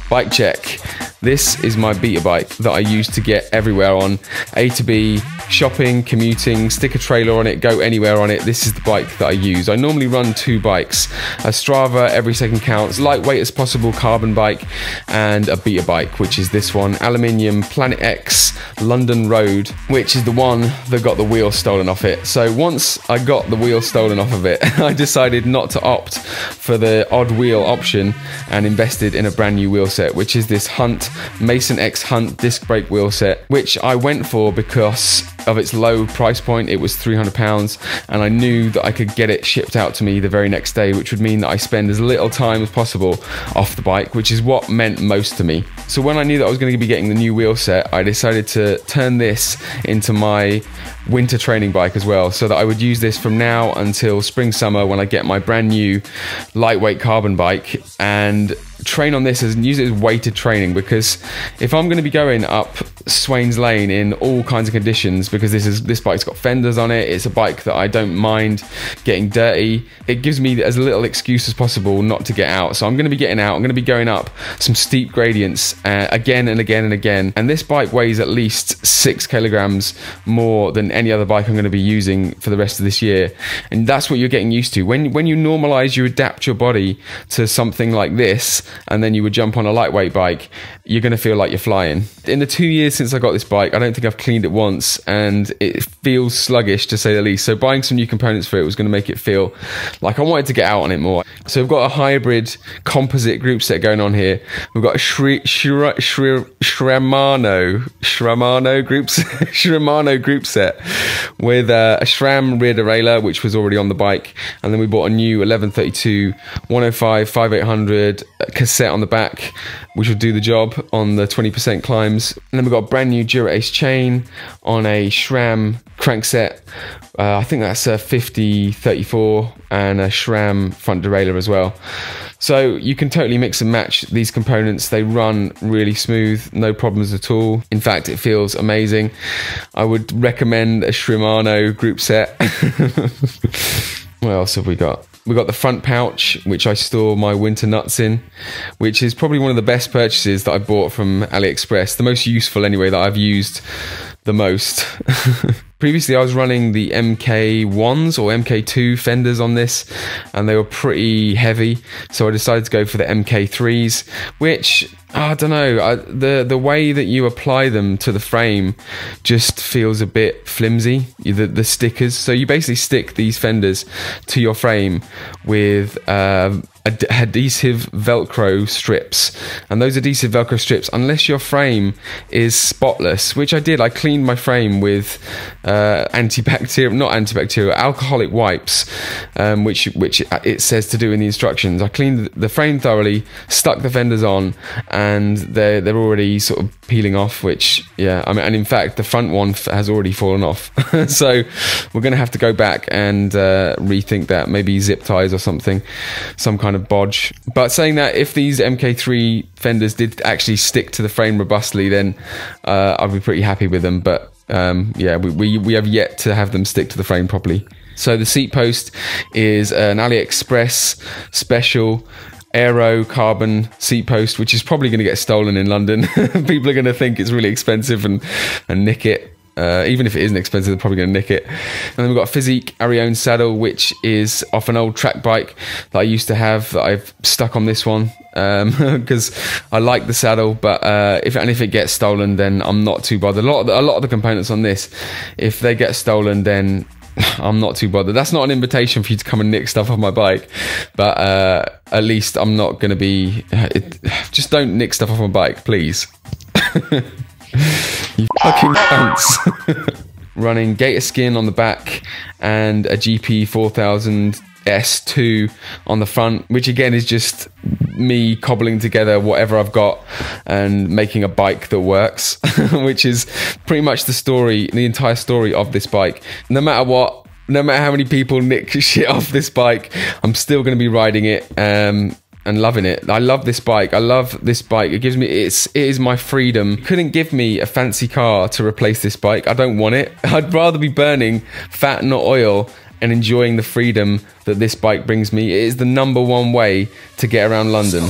Bike check. This is my beater bike that I use to get everywhere on A to B, shopping, commuting, stick a trailer on it, go anywhere on it. This is the bike that I use. I normally run 2 bikes, a Strava, every second counts, lightweight as possible carbon bike, and a beater bike, which is this one, aluminium Planet X London Road, which is the one that got the wheel stolen off it. So once I got the wheel stolen off of it, I decided not to opt for the odd wheel option and invested in a brand new wheel set, which is this Hunt Mason X Hunt disc brake wheel set, which I went for because of its low price point. It was £300, and I knew that I could get it shipped out to me the very next day, which would mean that I spend as little time as possible off the bike, which is what meant most to me. So when I knew that I was going to be getting the new wheel set, I decided to turn this into my winter training bike as well, so that I would use this from now until spring summer when I get my brand new lightweight carbon bike, and train on this and use it as weighted training. Because if I'm going to be going up Swains Lane in all kinds of conditions, because this bike's got fenders on it, it's a bike that I don't mind getting dirty, it gives me as little excuse as possible not to get out. So I'm going to be getting out, I'm going to be going up some steep gradients again and again and again, and this bike weighs at least 6 kilograms more than any other bike I'm going to be using for the rest of this year. And that's what you're getting used to when you normalize, you adapt your body to something like this, and then you would jump on a lightweight bike, you're going to feel like you're flying. In the 2 years since I got this bike, I don't think I've cleaned it once, and it feels sluggish to say the least. So buying some new components for it was going to make it feel like I wanted to get out on it more. So we've got a hybrid composite group set going on here. We've got a Shimano group set with a SRAM rear derailleur, which was already on the bike, and then we bought a new 1132 105 5800 cassette on the back, which will do the job on the 20% climbs. And then we've got a brand new Dura-Ace chain on a SRAM crankset. I think that's a 5034, and a SRAM front derailleur as well. So you can totally mix and match these components. They run really smooth, no problems at all. In fact, it feels amazing. I would recommend a Shimano group set. What else have we got? We've got the front pouch, which I store my winter nuts in, which is probably one of the best purchases that I bought from AliExpress. The most useful anyway, that I've used the most. Previously, I was running the MK1s or MK2 fenders on this, and they were pretty heavy. So I decided to go for the MK3s, which, I don't know, the way that you apply them to the frame just feels a bit flimsy, the stickers. So you basically stick these fenders to your frame with adhesive Velcro strips, and those adhesive Velcro strips, unless your frame is spotless, which I did, I cleaned my frame with alcoholic wipes, which it says to do in the instructions. I cleaned the frame thoroughly, stuck the fenders on, and they're already sort of peeling off, which, yeah, I mean, and in fact the front one has already fallen off. So we're gonna have to go back and rethink that, maybe zip ties or something, some kind of bodge. But saying that, if these MK3 fenders did actually stick to the frame robustly, then I'd be pretty happy with them. But yeah, we have yet to have them stick to the frame properly. So the seat post is an AliExpress special aero carbon seat post, which is probably going to get stolen in London. People are going to think it's really expensive and nick it. Even if it isn't expensive, they're probably going to nick it. And then we've got a Physique Arione saddle, which is off an old track bike that I used to have, that I've stuck on this one because I like the saddle. But if it gets stolen, then I'm not too bothered. A lot of the components on this, if they get stolen, then I'm not too bothered. That's not an invitation for you to come and nick stuff off my bike, but at least I'm not going to be... just don't nick stuff off my bike, please. You fucking cunts. Running Gator Skin on the back and a GP 4000 S2 on the front, which again is just me cobbling together whatever I've got and making a bike that works, which is pretty much the entire story of this bike. No matter what, no matter how many people nick shit off this bike, I'm still going to be riding it and loving it. I love this bike. I love this bike. It is my freedom. You couldn't give me a fancy car to replace this bike. I don't want it. I'd rather be burning fat, not oil, and enjoying the freedom that this bike brings me. It is the #1 way to get around London.